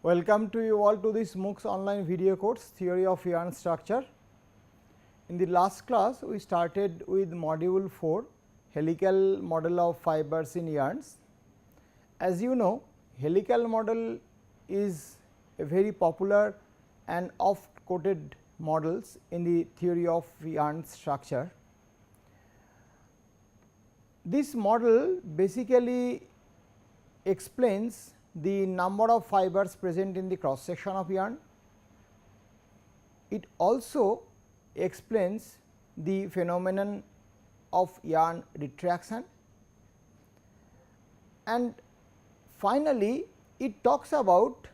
Welcome to you all to this MOOCs online video course Theory of Yarn Structure. In the last class we started with module 4 helical model of fibers in yarns. As you know, helical model is a very popular and oft quoted models in the theory of yarn structure. This model basically explains the number of fibers present in the cross section of yarn. It also explains the phenomenon of yarn retraction, and finally, it talks about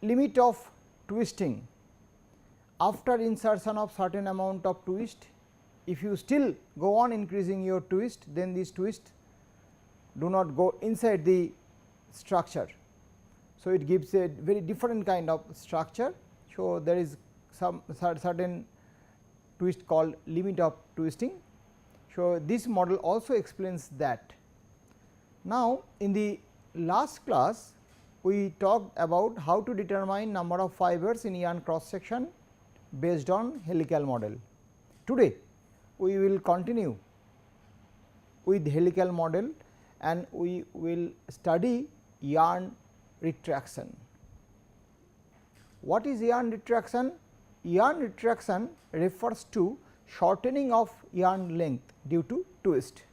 limit of twisting. After insertion of certain amount of twist, if you still go on increasing your twist, then these twists do not go inside the structure. So, it gives a very different kind of structure. So, there is some certain twist called limit of twisting. So, this model also explains that. Now, in the last class we talked about how to determine number of fibers in yarn cross section based on helical model. Today we will continue with helical model and we will study yarn retraction. What is yarn retraction? Yarn retraction refers to shortening of yarn length due to twist.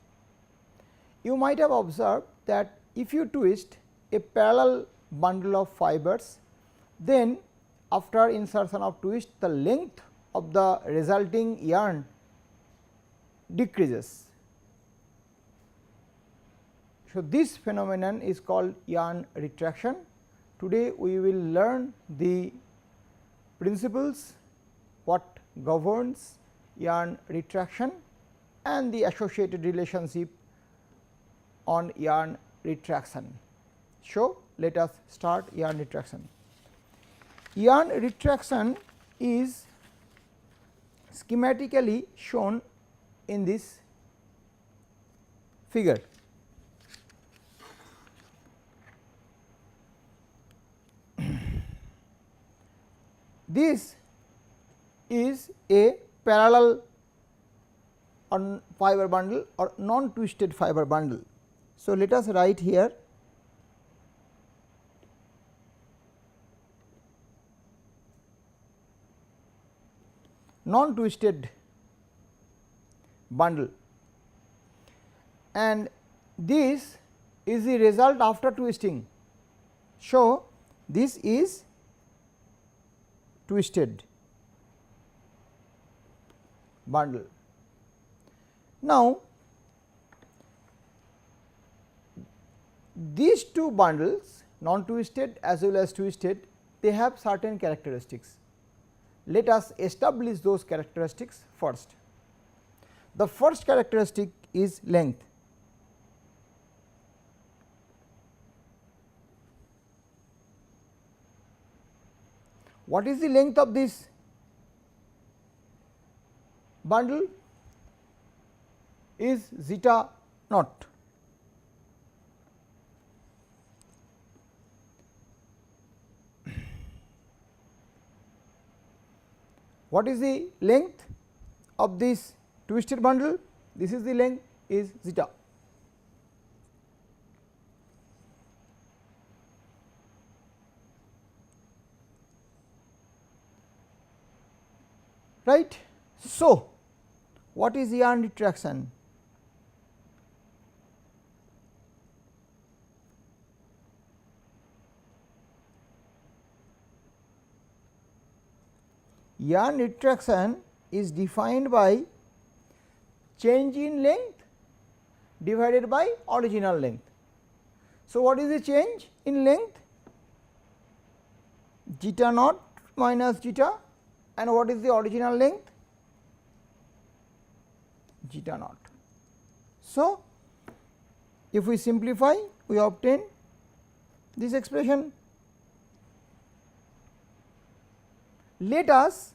You might have observed that if you twist a parallel bundle of fibers, then after insertion of twist the length of the resulting yarn decreases. So, this phenomenon is called yarn retraction. Today we will learn the principles, what governs yarn retraction and the associated relationship on yarn retraction. So, let us start yarn retraction. Yarn retraction is schematically shown in this figure. This is a parallel fiber bundle or non twisted fiber bundle. So, let us write here non twisted bundle, and this is the result after twisting. So, this is twisted bundle. Now, these two bundles, non twisted as well as twisted, they have certain characteristics. Let us establish those characteristics first. The first characteristic is length. What is the length of this bundle? Is zeta naught. What is the length of this twisted bundle? This is the length, is zeta. Right. So, what is yarn retraction? Yarn retraction is defined by change in length divided by original length. So, what is the change in length? Zeta naught minus zeta, and what is the original length? Zeta naught. So, if we simplify, we obtain this expression. Let us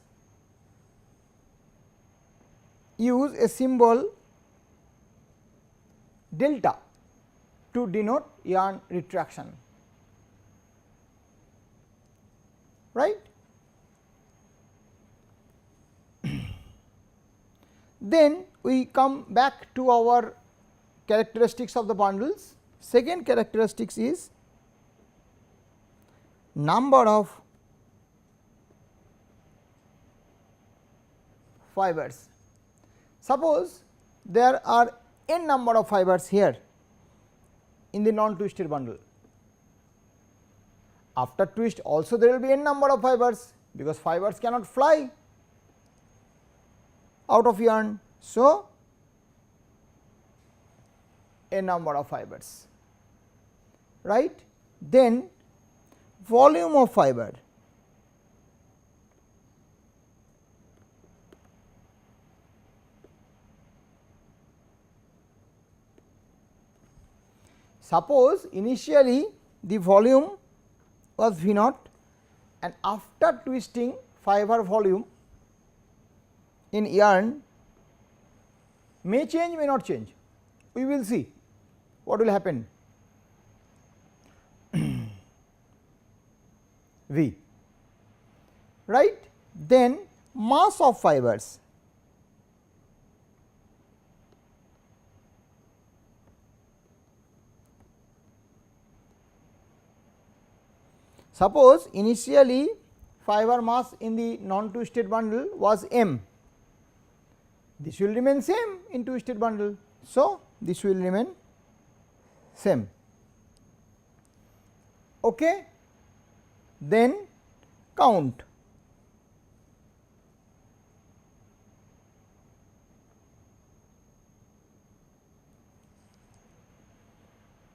use a symbol delta to denote yarn retraction. right. Then we come back to our characteristics of the bundles. Second characteristics is number of fibers. Suppose there are n number of fibers here in the non twisted bundle. After twist also there will be n number of fibers, because fibers cannot fly out of yarn. So, a number of fibers, right. Then volume of fiber, suppose initially the volume was V naught and after twisting fiber volume in yarn may change, may not change. We will see what will happen. V, right. Then mass of fibers, suppose initially fiber mass in the non twisted bundle was m, this will remain same in twisted bundle. So, this will remain same. Okay. Then count,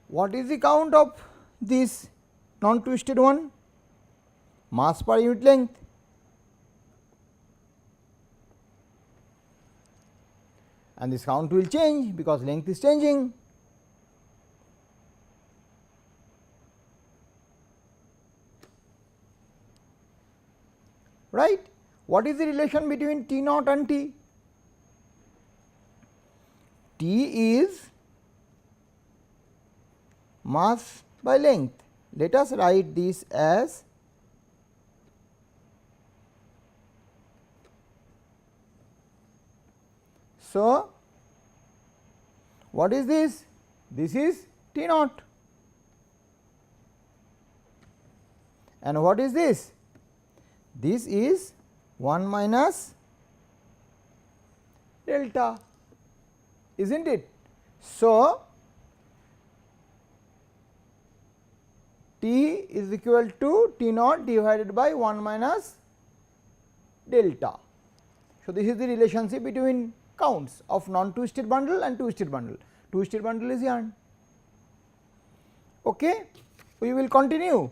what is the count of this non twisted one? Mass per unit length. And this count will change because length is changing. Right. What is the relation between T naught and T? T is mass by length. Let us write this as so. What is this? This is T naught. And what is this? This is 1 minus delta, is not it? So, T is equal to T naught divided by 1 minus delta. So, this is the relationship between counts of non twisted bundle and twisted bundle. Twisted bundle is yarn. Okay. We will continue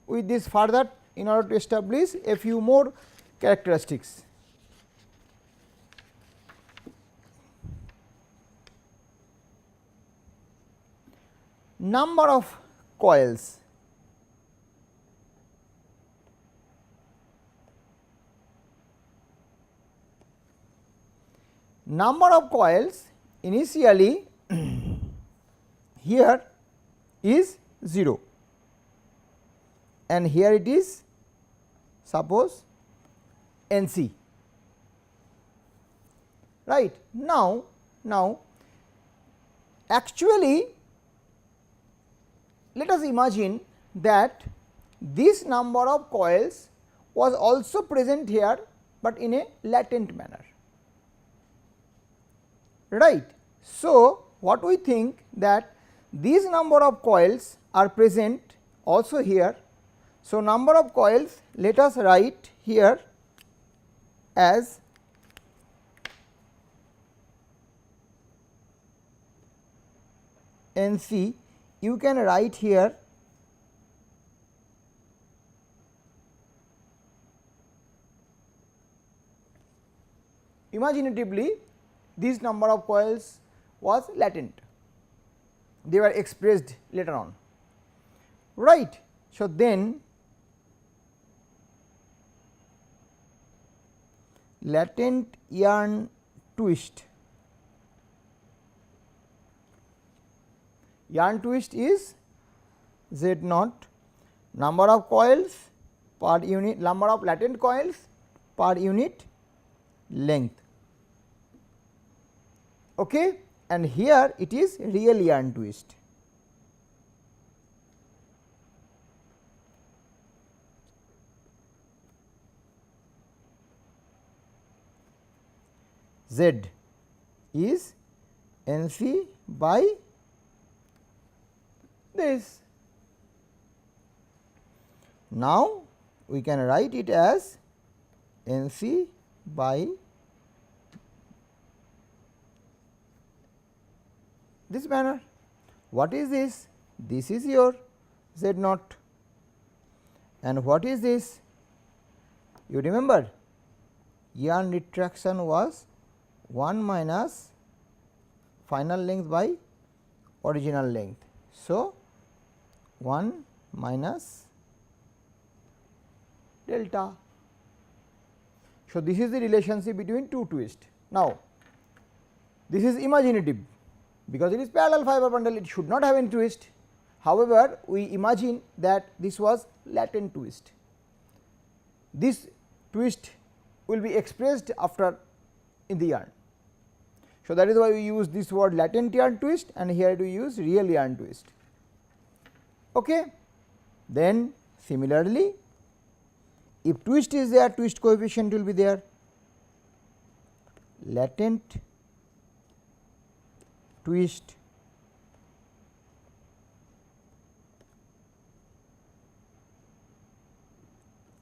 with this further in order to establish a few more characteristics. Number of coils. Number of coils initially here is 0 and here it is suppose NC, right. Now actually let us imagine that this number of coils was also present here, but in a latent manner, right. So, what we think that these number of coils are present also here. So, number of coils let us write here as NC. You can write here imaginatively this number of coils was latent, they were expressed later on, right. So, then latent yarn twist, yarn twist is Z naught, number of coils per unit number of latent coils per unit length. Okay. And here it is real yarn twist. Z is NC by this. Now, we can write it as NC by this manner. What is this? This is your Z naught, and what is this? You remember yarn retraction was 1 minus final length by original length. So, 1 minus delta. So, this is the relationship between two twists. Now, this is imaginative, because it is parallel fiber bundle, it should not have any twist. However, we imagine that this was latent twist. This twist will be expressed after in the yarn. So, that is why we use this word latent yarn twist, and here we use real yarn twist. Okay. Then similarly, if twist is there, twist coefficient will be there. Latent twist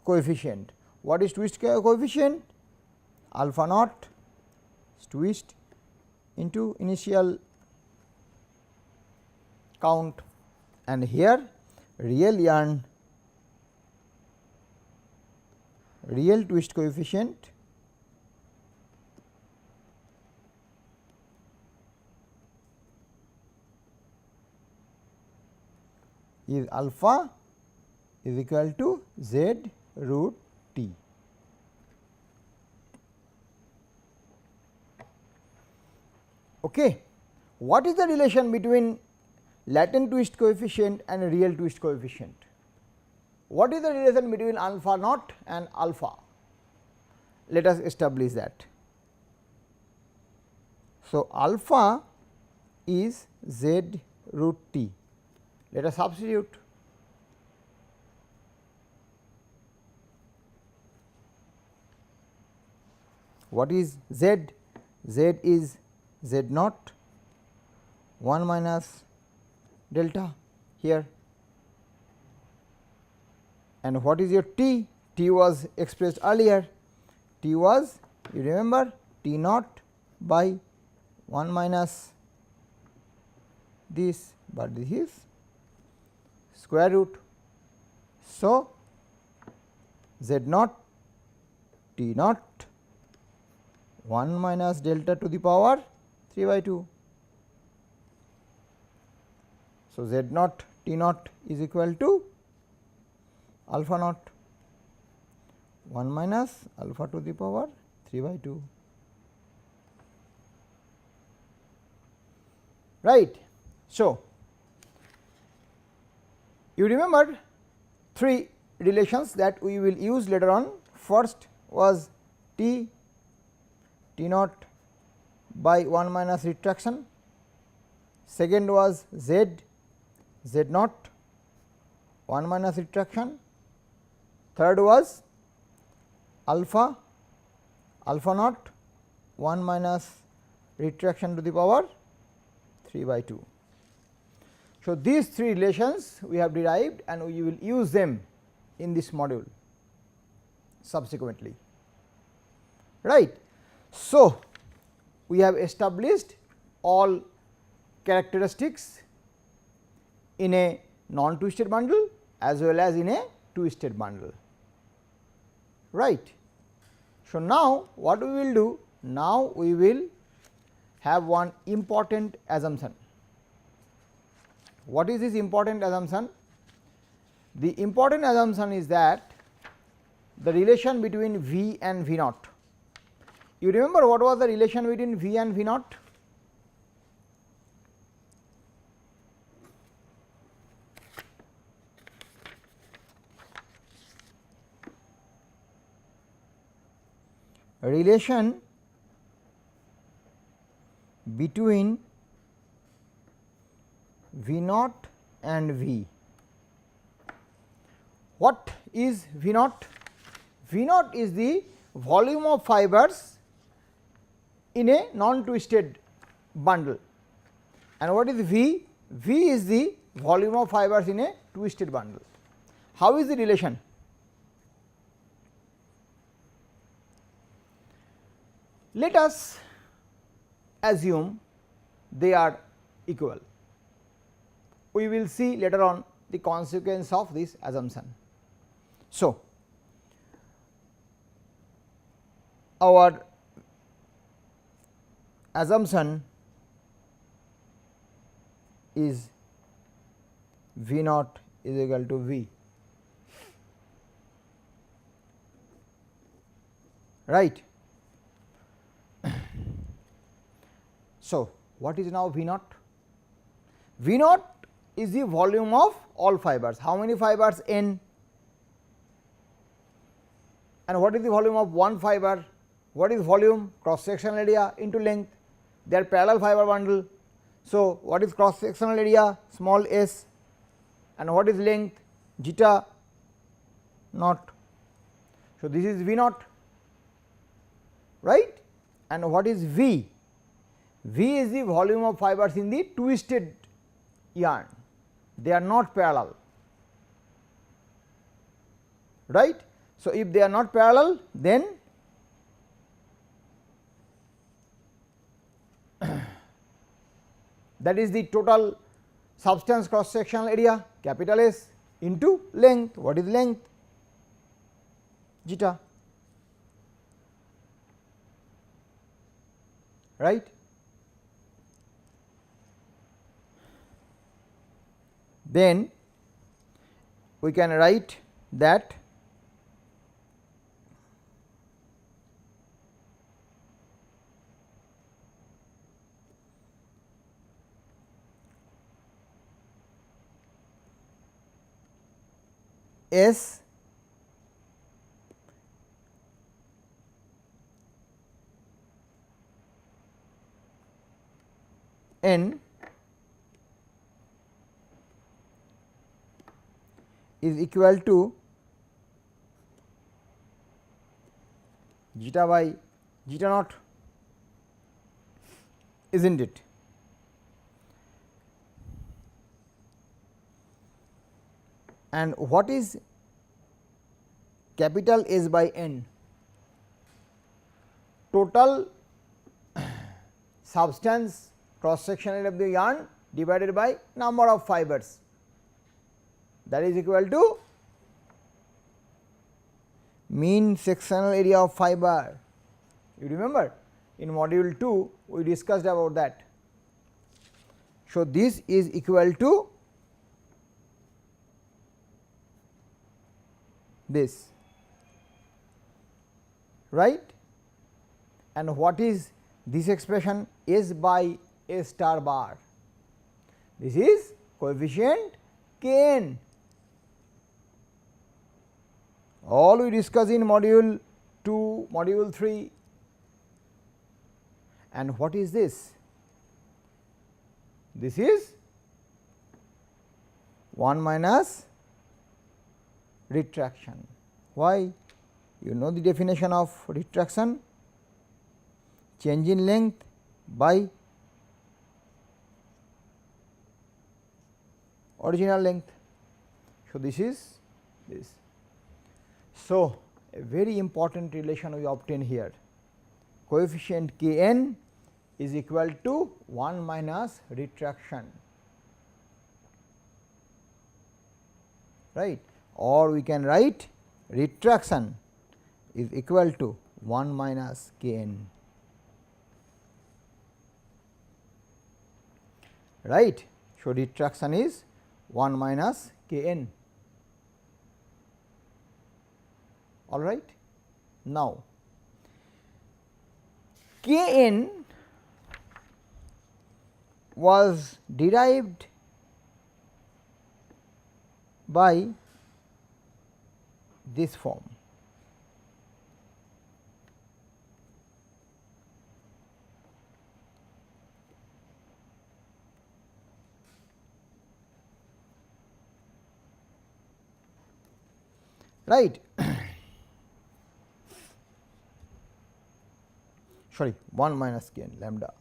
coefficient. What is twist coefficient? Alpha naught twist into initial count, and here real yarn, real twist coefficient is alpha is equal to Z root T. Okay. What is the relation between latent twist coefficient and real twist coefficient? What is the relation between alpha naught and alpha? Let us establish that. So, alpha is Z root T. Let us substitute. What is Z? Z is Z naught 1 minus delta here, and what is your T? T was expressed earlier. T was, you remember, T naught by 1 minus this, but this is square root. So, Z naught T naught 1 minus delta to the power 3 by 2. So, Z naught T naught is equal to alpha naught 1 minus alpha to the power 3 by 2. Right. So, you remember three relations that we will use later on. First was T naught by 1 minus retraction, second was Z naught 1 minus retraction, third was alpha naught 1 minus retraction to the power 3 by 2. So, these three relations we have derived, and we will use them in this module subsequently, right. So, we have established all characteristics in a non twisted bundle as well as in a twisted bundle, right. So, now what we will do? Now, we will have one important assumption. What is this important assumption? The important assumption is that the relation between V and V naught. You remember what was the relation between V and V naught? relation between V naught and V. What is V naught? V naught is the volume of fibers in a non twisted bundle, and what is V? V is the volume of fibers in a twisted bundle. How is the relation? Let us assume they are equal. We will see later on the consequence of this assumption. So, our assumption is V naught is equal to V, right. So, what is now V naught? V naught is the volume of all fibers. How many fibers? N. And what is the volume of one fiber? What is volume? Cross sectional area into length. They are parallel fiber bundle. So, what is cross sectional area? Small s. And what is length? Zeta naught. So, this is V naught, right. And what is V? V is the volume of fibers in the twisted yarn. They are not parallel, right. So, if they are not parallel, then that is the total substance cross sectional area, capital S, into length. What is length? Zeta, right. Then we can write that S n is equal to zeta by zeta naught, is not it? And what is capital S by N? Total substance cross section area of the yarn divided by number of fibers, that is equal to mean sectional area of fiber. You remember in module 2 we discussed about that. So, this is equal to this, right. And what is this expression? S by A star bar. This is coefficient k n. All we discuss in module 2, module 3. And what is this? This is 1 minus retraction. Why? You know the definition of retraction, change in length by original length. So, this is this. So, a very important relation we obtain here, coefficient k n is equal to 1 minus retraction, right, or we can write retraction is equal to 1 minus k n, right. So, retraction is 1 minus k n, all right. Now, k n was derived by this form. right. Sorry, 1 minus k n lambda.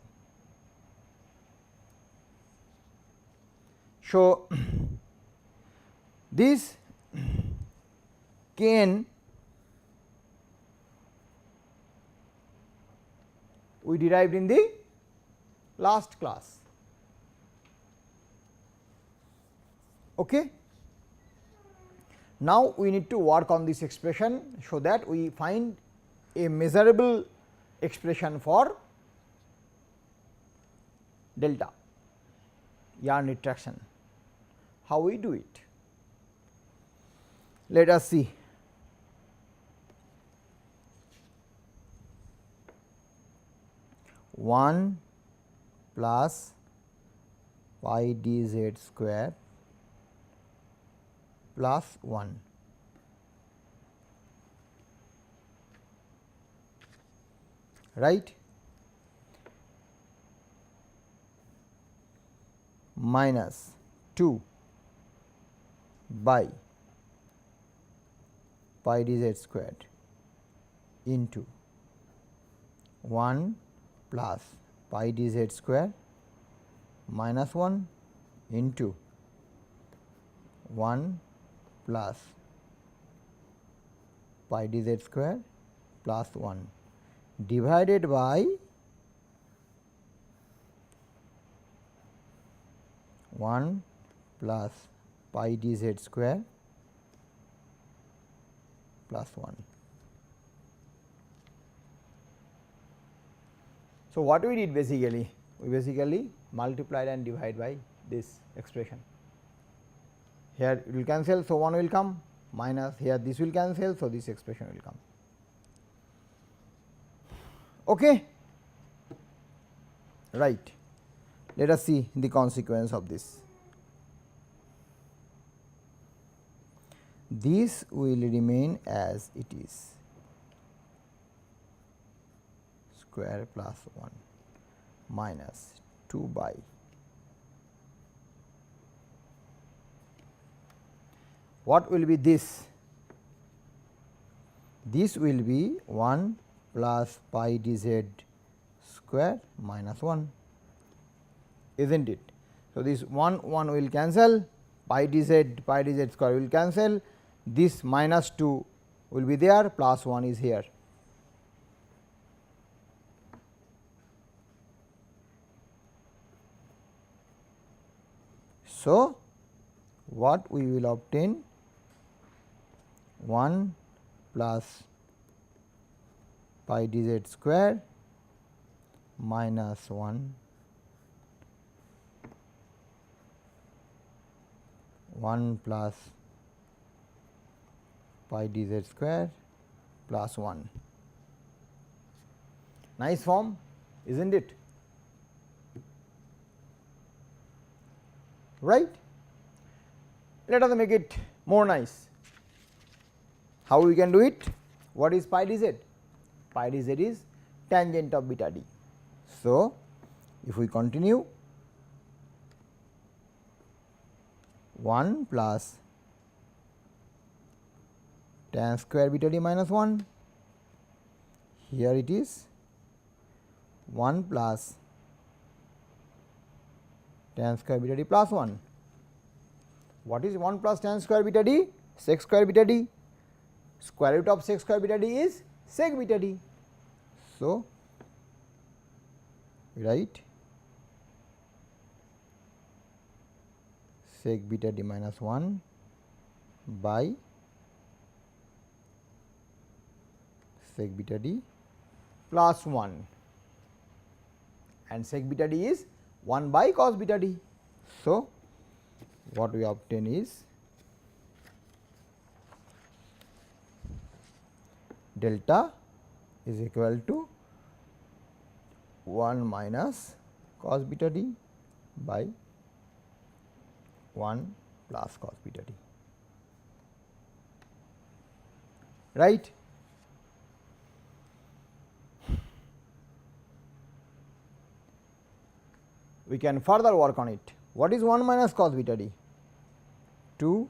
So, this k n we derived in the last class. Okay. Now, we need to work on this expression, so that we find a measurable expression for delta yarn retraction. How we do it? Let us see. One plus pi dz square plus 1 right, minus 2 by pi dz squared into 1 plus pi dz square minus 1 into 1 plus pi dz square plus 1 divided by 1 plus pi dz square plus 1. So, what we did basically? We basically multiplied and divide by this expression. Here it will cancel, so 1 will come, minus here this will cancel, so this expression will come. Okay. Right. Let us see the consequence of this. This will remain as it is, square plus 1 minus 2 by what will be this? This will be 1 plus pi dz square minus 1, is not it? So, this 1 will cancel, pi dz square will cancel, this minus 2 will be there, plus 1 is here. So, what we will obtain? 1 plus pi dz square minus 1 plus pi dz square plus 1. Nice form, is not it? Right. Let us make it more nice. How we can do it? What is pi dz? Pi dz is tangent of beta d. So, if we continue, 1 plus tan square beta d minus 1, here it is 1 plus tan square beta d plus 1. What is 1 plus tan square beta d? Sec square beta d. Square root of sec square beta d is sec beta d. So, write sec beta d minus 1 by sec beta d plus 1, and sec beta d is 1 by cos beta d. So, what we obtain is delta is equal to 1 minus cos beta d by 1 plus cos beta d, right. We can further work on it. What is 1 minus cos beta d? 2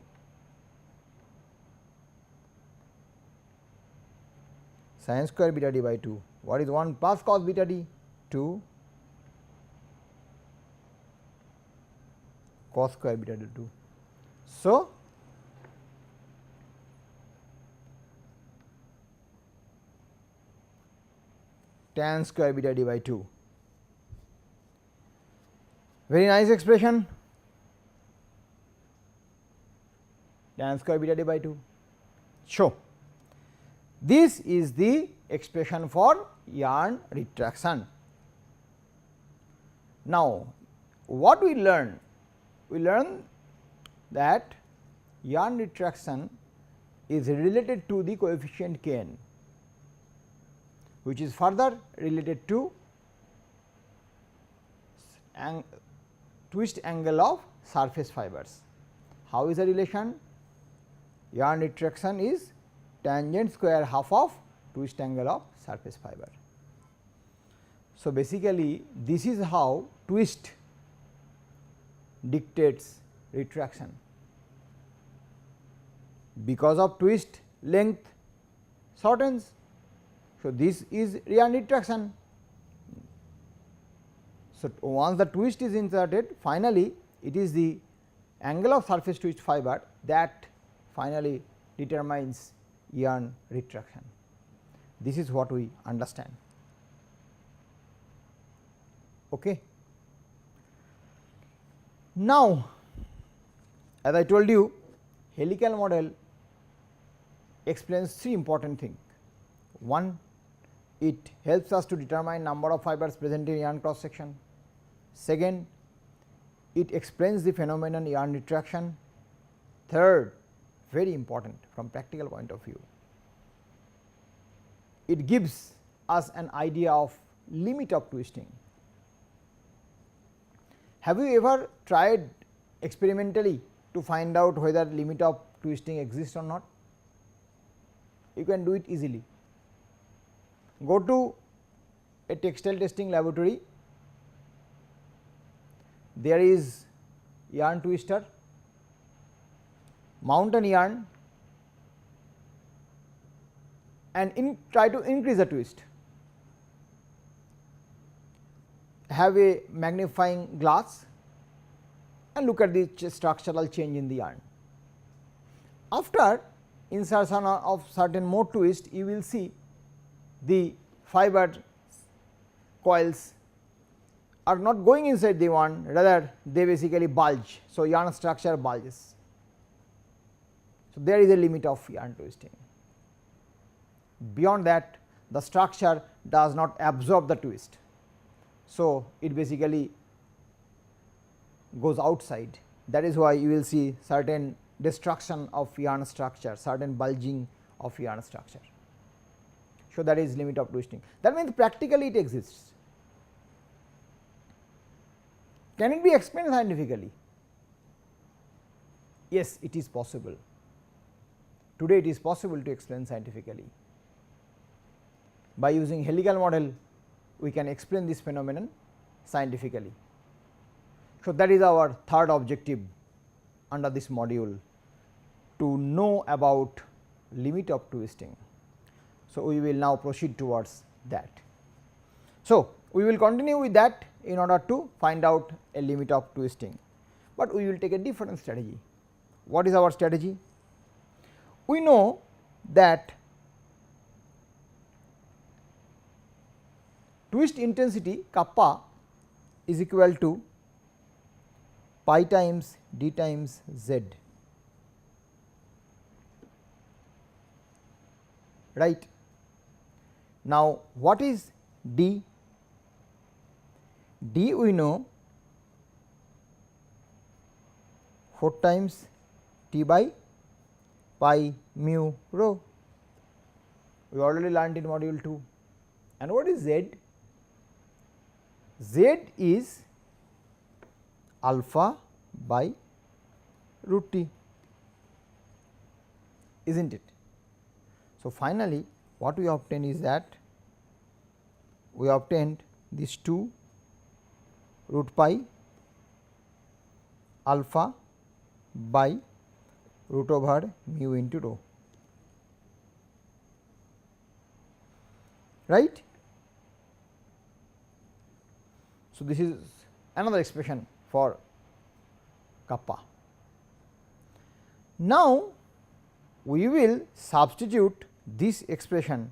sin square beta d by 2. What is 1 plus cos beta d? 2 cos square beta d 2. So, tan square beta d by 2. Very nice expression, tan square beta d by 2. So, this is the expression for yarn retraction. Now, what we learn? We learn that yarn retraction is related to the coefficient Kn, which is further related to twist angle of surface fibers. How is the relation? Yarn retraction is tangent square half of twist angle of surface fiber. So, basically this is how twist dictates retraction. Because of twist, length shortens. So, this is yarn retraction. So, once the twist is inserted, finally it is the angle of surface twist fiber that finally determines yarn retraction. This is what we understand. Okay. Now, as I told you, helical model explains 3 important things. One, it helps us to determine number of fibers present in yarn cross section. Second, it explains the phenomenon yarn retraction. Third, very important from practical point of view, it gives us an idea of limit of twisting. Have you ever tried experimentally to find out whether limit of twisting exists or not? You can do it easily. Go to a textile testing laboratory, there is yarn twister, mount an yarn and try to increase the twist. Have a magnifying glass and look at the structural change in the yarn. After insertion of certain more twist, you will see the fiber coils are not going inside the yarn, rather they basically bulge. So, yarn structure bulges. So, there is a limit of yarn twisting. Beyond that, the structure does not absorb the twist. So, it basically goes outside. That is why you will see certain destruction of yarn structure, certain bulging of yarn structure. So, that is limit of twisting. That means practically it exists. Can it be explained scientifically? Yes, it is possible. Today it is possible to explain scientifically. By using helical model, we can explain this phenomenon scientifically. So, that is our third objective under this module, to know about limit of twisting. So, we will now proceed towards that. So, we will continue with that in order to find out a limit of twisting, but we will take a different strategy. What is our strategy? We know that twist intensity kappa is equal to pi times d times z, right. Now, what is d? D we know 4 times T by pi mu rho, we already learned in module 2. And what is Z? Z is alpha by root T, is not it? So, finally, what we obtain is that we obtained these 2 root pi alpha by root over mu into rho. right. So, this is another expression for kappa. Now, we will substitute this expression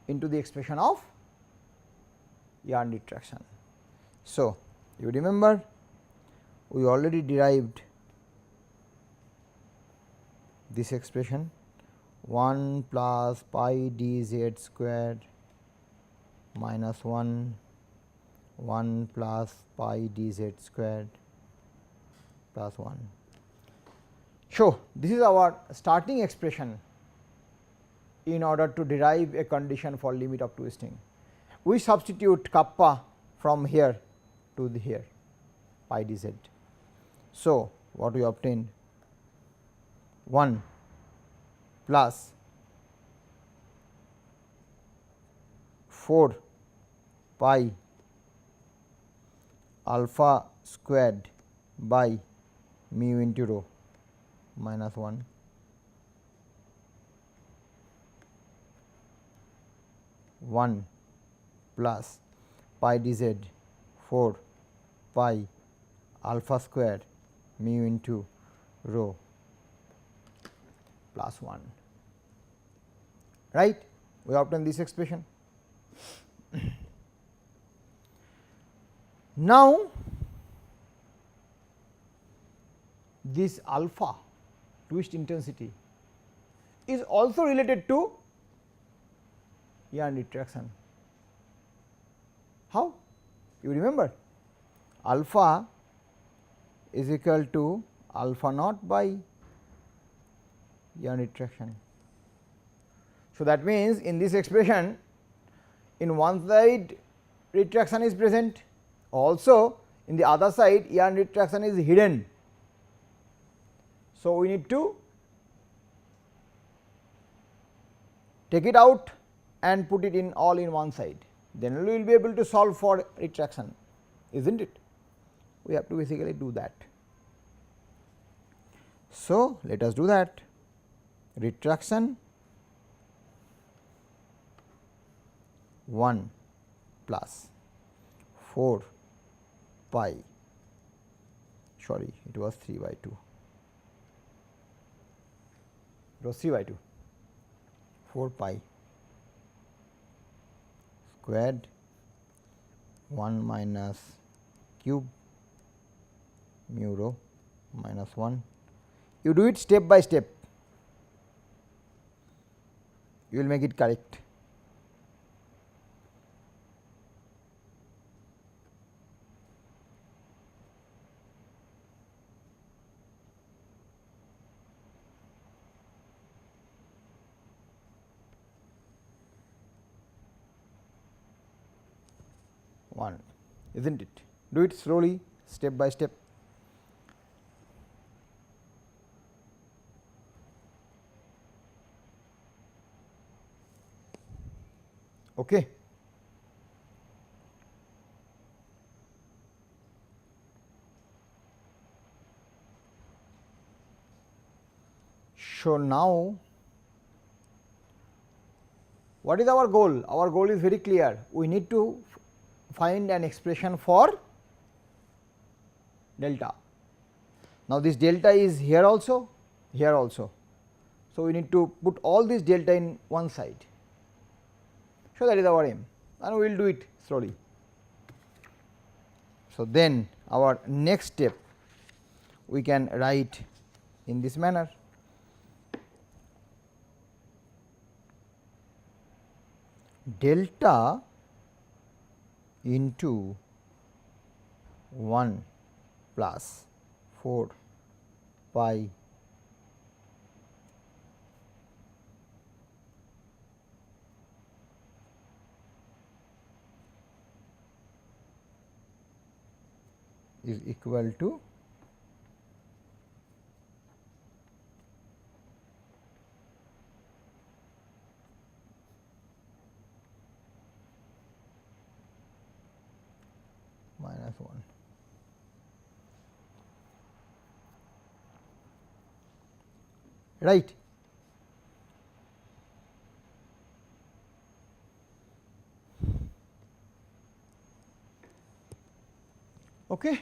into the expression of yarn retraction. So, you remember we already derived this expression 1 plus pi dz squared minus 1 plus pi dz squared plus 1. So, this is our starting expression in order to derive a condition for limit of twisting. We substitute kappa from here to here pi dz. So, what we obtained 1 plus 4 pi alpha squared by mu into rho minus 1 1 plus pi dz 4 pi alpha squared mu into rho plus 1, right. We obtain this expression. Now, this alpha twist intensity is also related to yarn retraction. How? You remember alpha is equal to alpha naught by yarn retraction. So, that means, in this expression in one side retraction is present, also in the other side yarn retraction is hidden. So, we need to take it out and put it in all in one side, then we will be able to solve for retraction, is not it? We have to basically do that. So, let us do that. Retraction 1 plus 4 pi, sorry, it was 3 by 2, it was 3 by 2, 4 pi squared 1 minus cube mu rho minus 1. You do it step by step, you will make it correct. One, isn't it? Do it slowly, step by step. Okay. So, now what is our goal? Our goal is very clear. We need to find an expression for delta. Now, this delta is here also, here also. So, we need to put all this delta in one side. So, that is our aim, and we will do it slowly. So, then our next step we can write in this manner. Delta into 1 plus 4 pi is equal to minus 1. Right. Okay.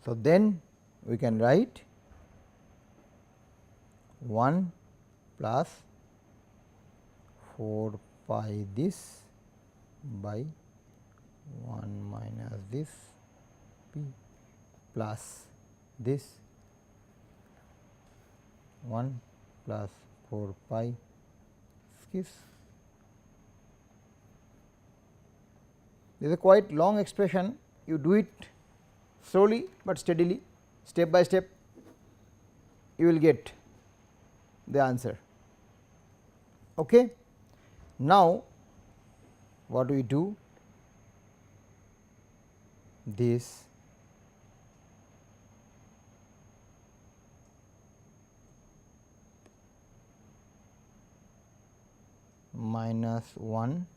So, then we can write 1 plus 4 pi this by 1 minus this p plus this 1 plus 4 pi skis. This is a quite long expression, you do it slowly, but steadily, step by step, you will get the answer. Okay. Now, what we do, this minus 1,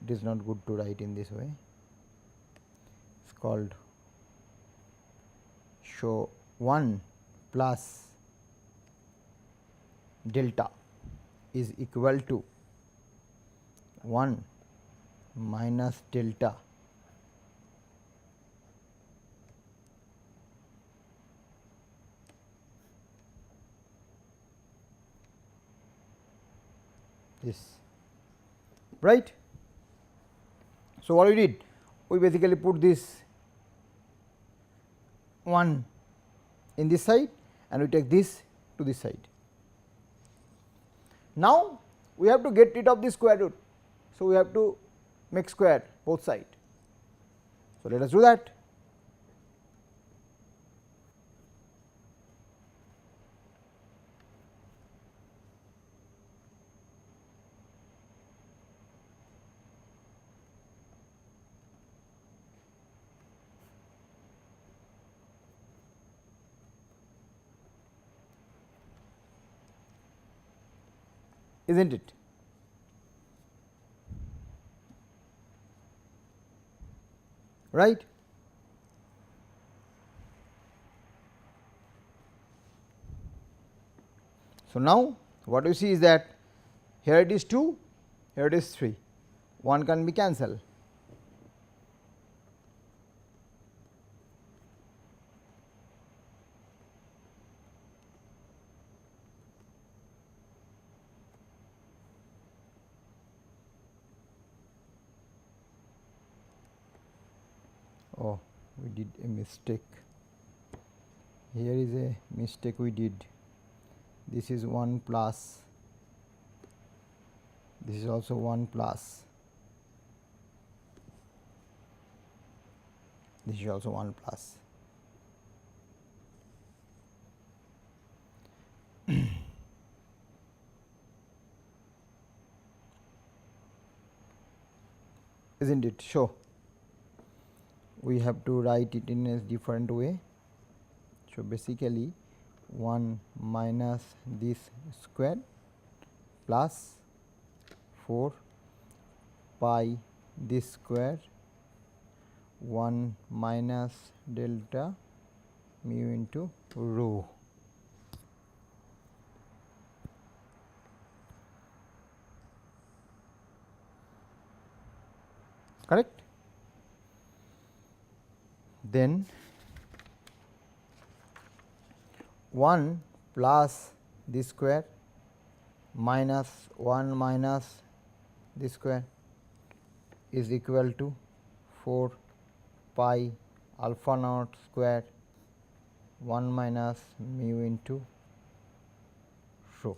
it is not good to write in this way, it is called show 1 plus delta is equal to 1 minus delta this, right. So, what we did? We basically put this 1 in this side and we take this to this side. Now, we have to get rid of the square root. So, we have to make square both sides. So, let us do that. Is not it? Right. So, now what you see is that here it is 2, here it is 3, 1 can be cancelled. Oh, we did a mistake. Here is a mistake we did. This is 1 plus, this is also 1 plus, this is also 1 plus. Is not it? So, we have to write it in a different way. So, basically 1 minus this square plus 4 pi this square 1 minus delta mu into rho. Correct? Then 1 plus this square minus 1 minus this square is equal to 4 pi alpha naught square 1 minus mu into rho,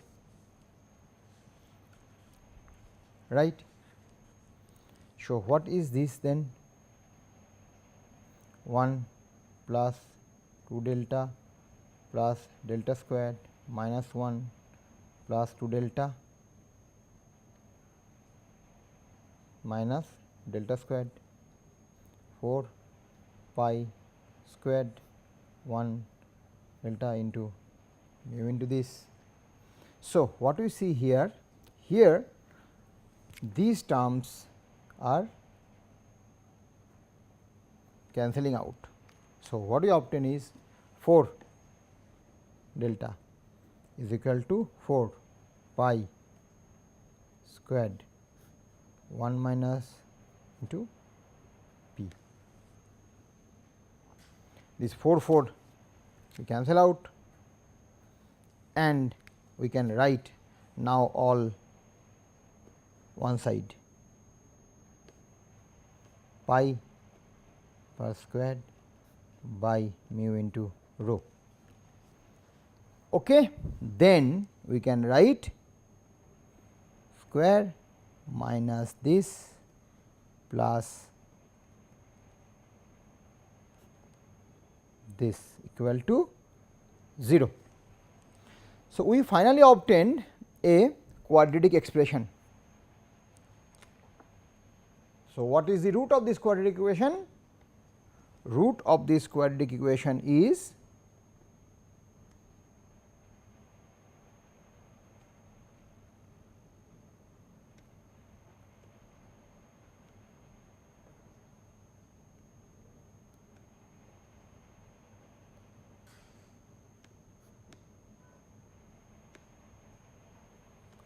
right. So, what is this then? 1 plus 2 delta plus delta squared minus 1 plus 2 delta minus delta squared 4 pi squared 1 delta into mu into this. So, what we see here, here these terms are cancelling out. So, what we obtain is 4 delta is equal to 4 pi squared 1 minus into p. This 4 we cancel out, and we can write now all one side pi per squared by mu into rho. Okay. Then we can write square minus this plus this equal to 0. So, we finally obtained a quadratic expression. So, what is the root of this quadratic equation? Root of this quadratic equation is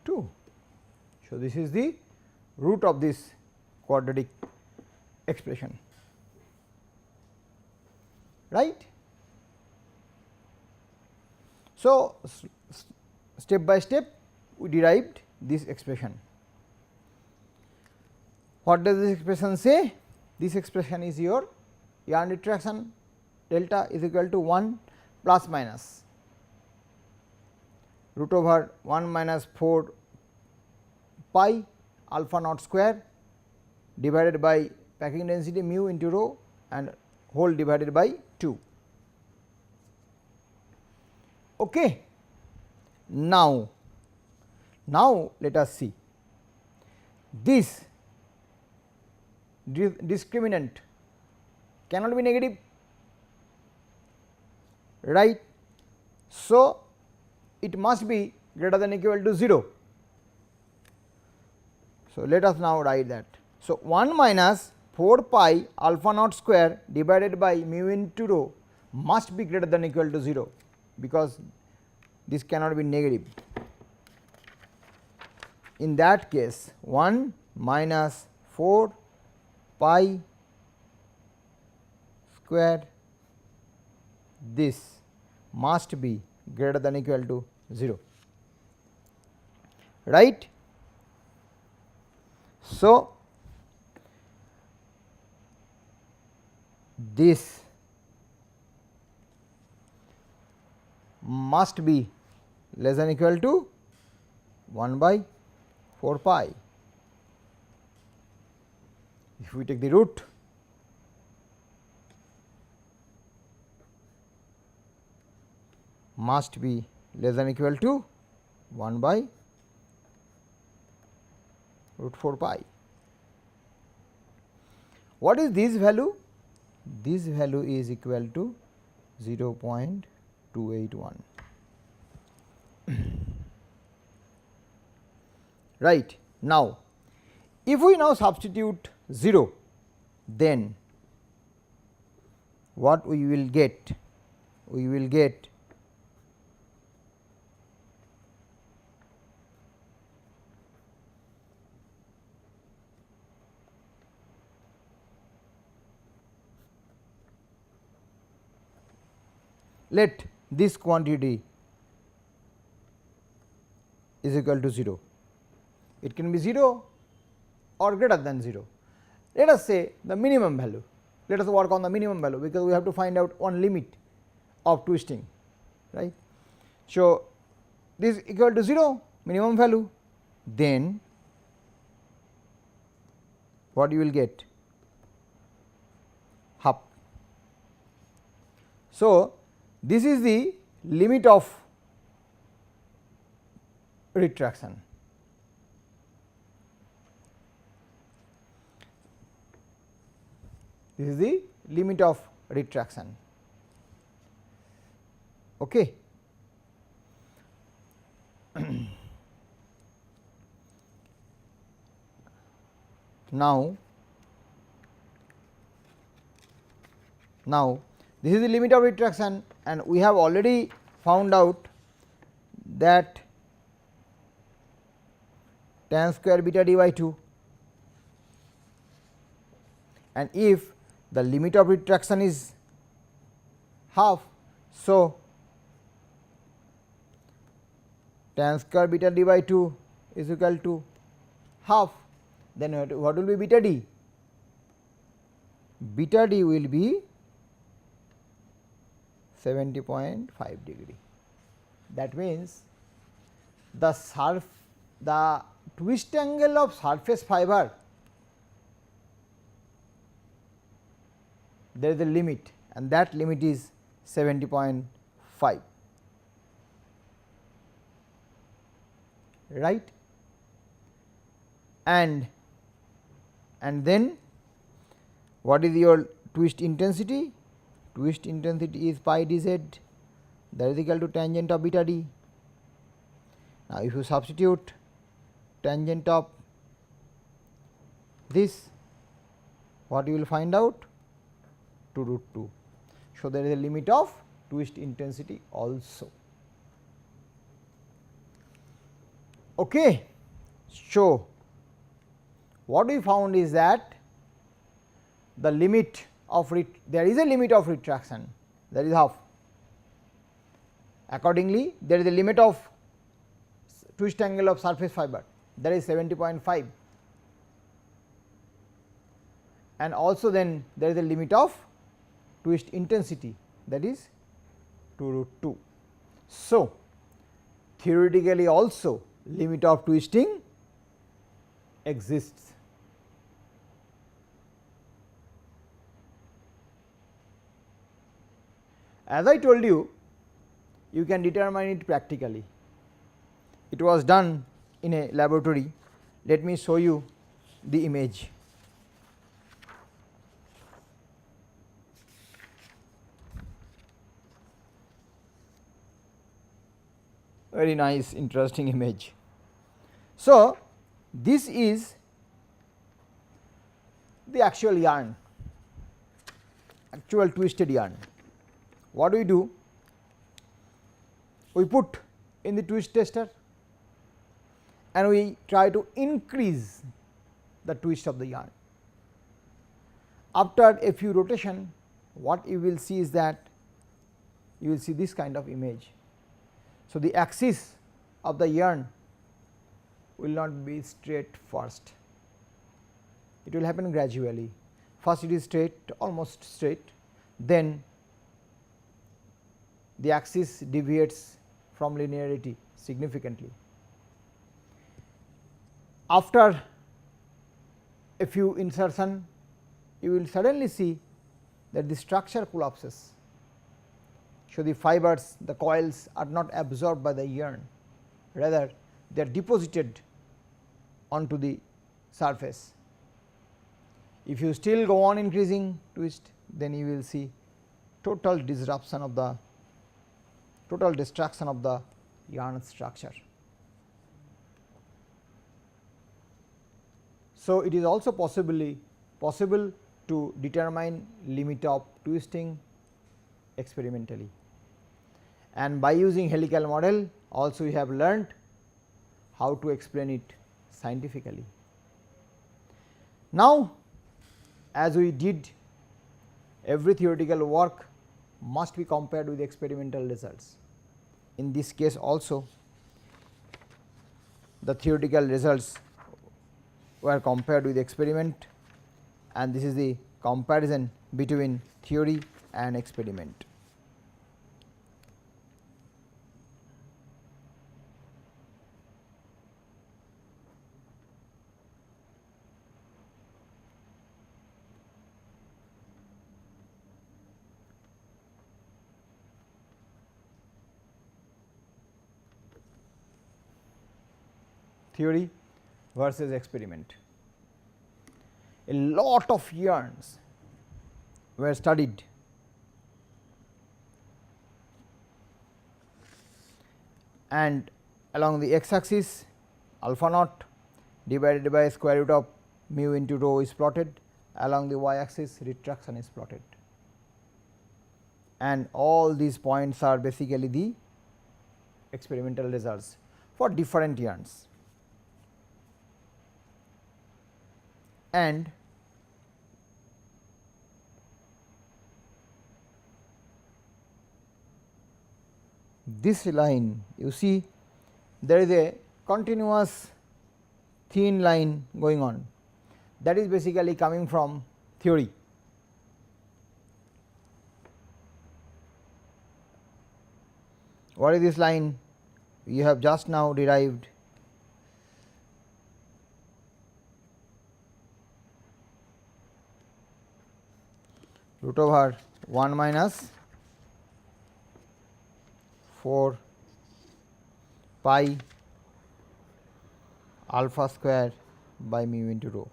two. So, this is the root of this quadratic expression, right. So, step by step we derived this expression. What does this expression say? This expression is your yarn retraction delta is equal to 1 plus minus root over 1 minus 4 pi alpha naught square divided by packing density mu into rho and whole divided by 2. Okay. Now let us see this discriminant cannot be negative, right. So, it must be greater than or equal to 0. So, let us now write that. So, 1 minus 4 pi alpha naught square divided by mu into rho must be greater than or equal to 0, because this cannot be negative. In that case 1 minus 4 pi square this must be greater than or equal to 0, right. So, this must be less than or equal to 1 by 4 pi. If we take the root, must be less than or equal to 1 by root 4 pi. What is this value? This value is equal to 0.281. Right. Now, if we now substitute 0, then what we will get? We will get let this quantity is equal to 0. It can be 0 or greater than 0. Let us say the minimum value. Let us work on the minimum value, because we have to find out one limit of twisting, right. So, this is equal to 0 minimum value, then what you will get? Half. So, this is the limit of retraction. This is the limit of retraction. Okay. Now this is the limit of retraction, and we have already found out that tan square beta d by 2, and if the limit of retraction is half. So, tan square beta d by 2 is equal to half, then what will be beta d? Beta d will be 70.5 degree. That means the twist angle of surface fiber, there is a limit, and that limit is 70.5, right. And then what is your twist intensity? Twist intensity is pi dz, that is equal to tangent of beta d. Now, if you substitute tangent of this, what you will find out? 2 root 2. So, there is a limit of twist intensity also. Okay. So, what we found is that the limit of there is a limit of retraction, that is half. Accordingly, there is a limit of twist angle of surface fiber, that is 70.5, and also then there is a limit of twist intensity, that is 2 root 2. So, theoretically also limit of twisting exists. As I told you, you can determine it practically. It was done in a laboratory. Let me show you the image. Very nice, interesting image. So, this is the actual yarn, actual twisted yarn. What do we do? We put in the twist tester and we try to increase the twist of the yarn. After a few rotation, what you will see is that you will see this kind of image. So, the axis of the yarn will not be straight first, it will happen gradually. First it is straight, almost straight, then the axis deviates from linearity significantly. After a few insertion, you will suddenly see that the structure collapses. So, the fibers, the coils are not absorbed by the yarn, rather they are deposited onto the surface. If you still go on increasing twist, then you will see total disruption of the total destruction of the yarn structure. So, it is also possible to determine limit of twisting experimentally, and by using helical model also we have learnt how to explain it scientifically. Now, as we did, every theoretical work must be compared with experimental results. In this case also the theoretical results were compared with experiment, and this is the comparison between theory and experiment. Theory versus experiment. A lot of yarns were studied and along the x axis alpha naught divided by square root of mu into rho is plotted, along the y axis retraction is plotted, and all these points are basically the experimental results for different yarns. And this line, you see there is a continuous thin line going on, that is basically coming from theory. What is this line? You have just now derived root over 1 minus 4 pi alpha square by mu into rho,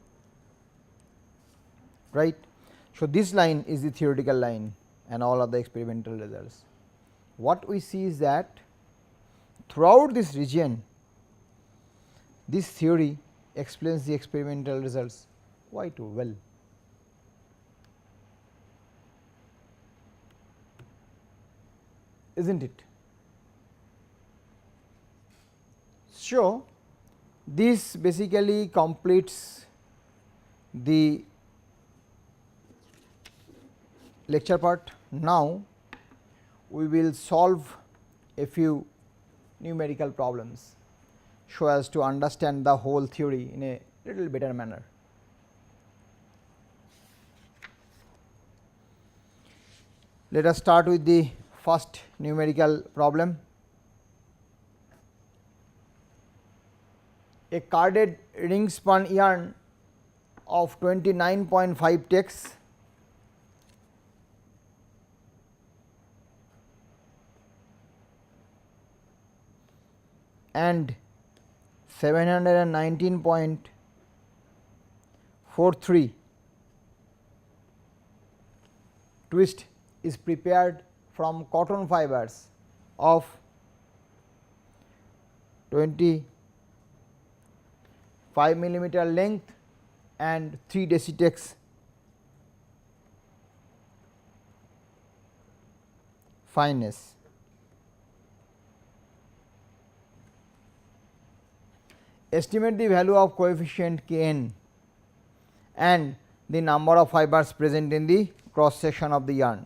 right. So, this line is the theoretical line and all of the experimental results. What we see is that throughout this region, this theory explains the experimental results quite well. Isn't it? So, this basically completes the lecture part. Now, we will solve a few numerical problems so as to understand the whole theory in a little better manner. Let us start with the first numerical problem. A carded ring spun yarn of 29.5 ticks and 719.43 twist is prepared from cotton fibers of 25 millimeter length and 3 decitex fineness. Estimate the value of coefficient Kn and the number of fibers present in the cross section of the yarn.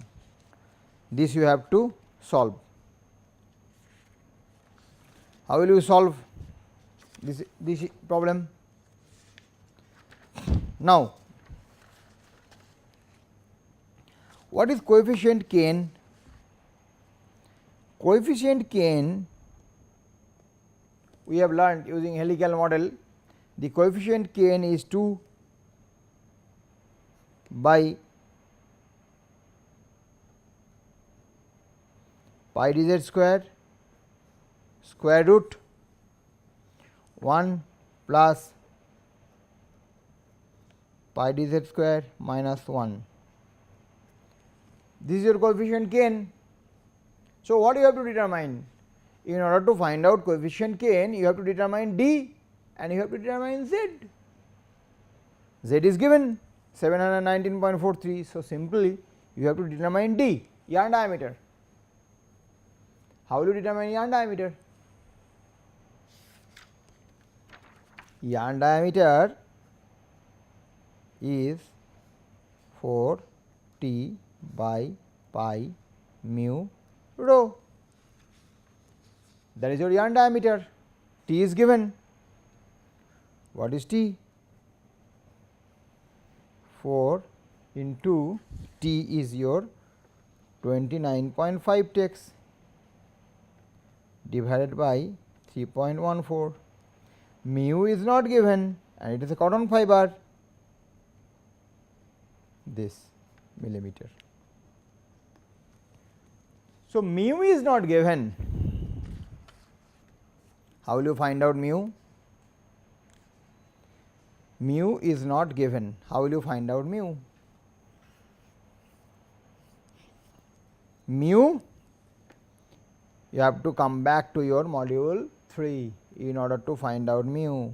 This you have to solve. How will you solve this problem? Now, what is coefficient Kn? Coefficient Kn we have learned using helical model. The coefficient Kn is 2 by pi dz square root 1 plus pi dz square minus 1. This is your coefficient Kn. So, what you have to determine? In order to find out coefficient Kn, you have to determine d and you have to determine z. Z is given 719.43. So, simply you have to determine d, yarn diameter. How will you determine yarn diameter? Yarn diameter is 4 t by pi mu rho. That is your yarn diameter. T is given. What is T? 4 into T is your 29.5 ticks divided by 3.14. Mu is not given and it is a cotton fiber, this millimeter. So, mu is not given. How will you find out mu? Mu is not given. How will you find out mu? Mu you have to come back to your module 3 in order to find out mu.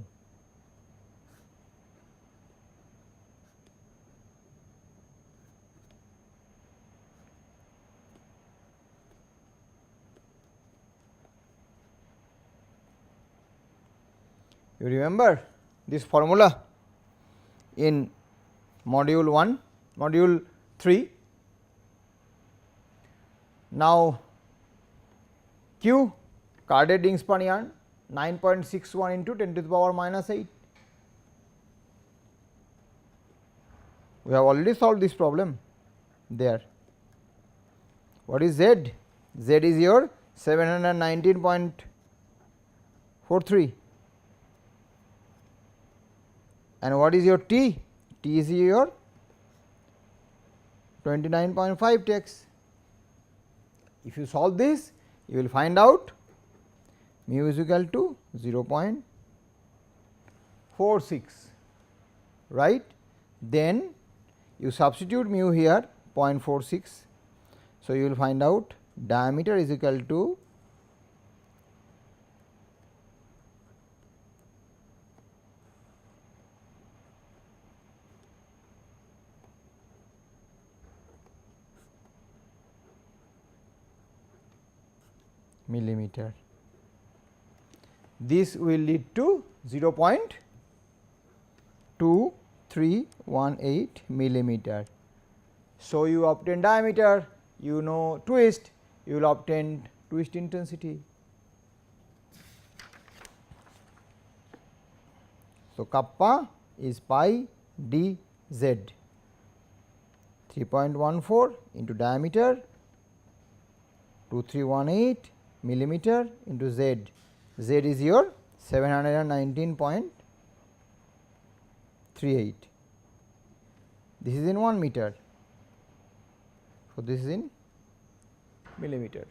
You remember this formula in module 1, module 3. Now, Q carded rings per yarn 9.61 into 10 to the power minus 8. We have already solved this problem there. What is Z? Z is your 719.43. And what is your T? T is your 29.5 takes. If you solve this, you will find out mu is equal to 0.46, right. Then you substitute mu here 0.46. So, you will find out diameter is equal to millimeter. This will lead to 0.2318 millimeter. So, you obtain diameter, you know twist, you will obtain twist intensity. So, kappa is pi d z, 3.14 into diameter 2318 millimeter into z. Z is your 719.38. This is in 1 meter. So, this is in millimeter.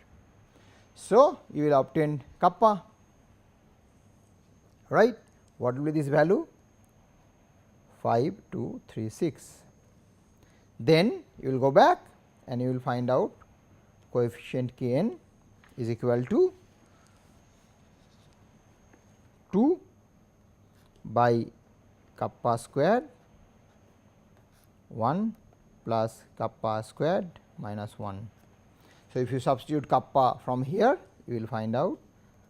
So, you will obtain kappa, right. What will be this value? 5236. Then you will go back and you will find out coefficient Kn is equal to 2 by kappa squared 1 plus kappa squared minus 1. So, if you substitute kappa from here, you will find out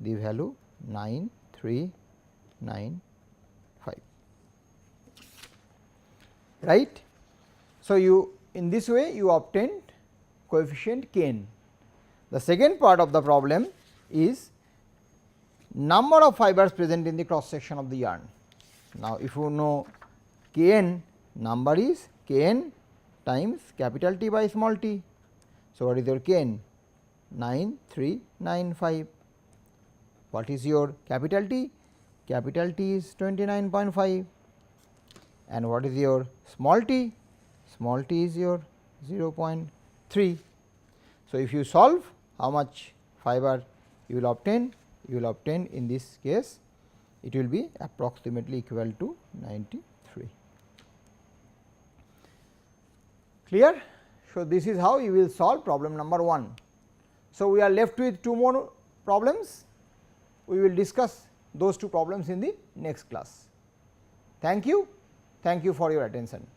the value 9395, right. So, you in this way you obtained coefficient Kn. The second part of the problem is number of fibers present in the cross section of the yarn. Now, if you know Kn, number is Kn times capital T by small t. So, what is your Kn? 9395. What is your capital T? Capital T is 29.5. And what is your small t? Small t is your 0.3. So, if you solve, how much fiber you will obtain? You will obtain in this case, it will be approximately equal to 93. Clear? So, this is how you will solve problem number 1. So, we are left with 2 more problems. We will discuss those 2 problems in the next class. Thank you for your attention.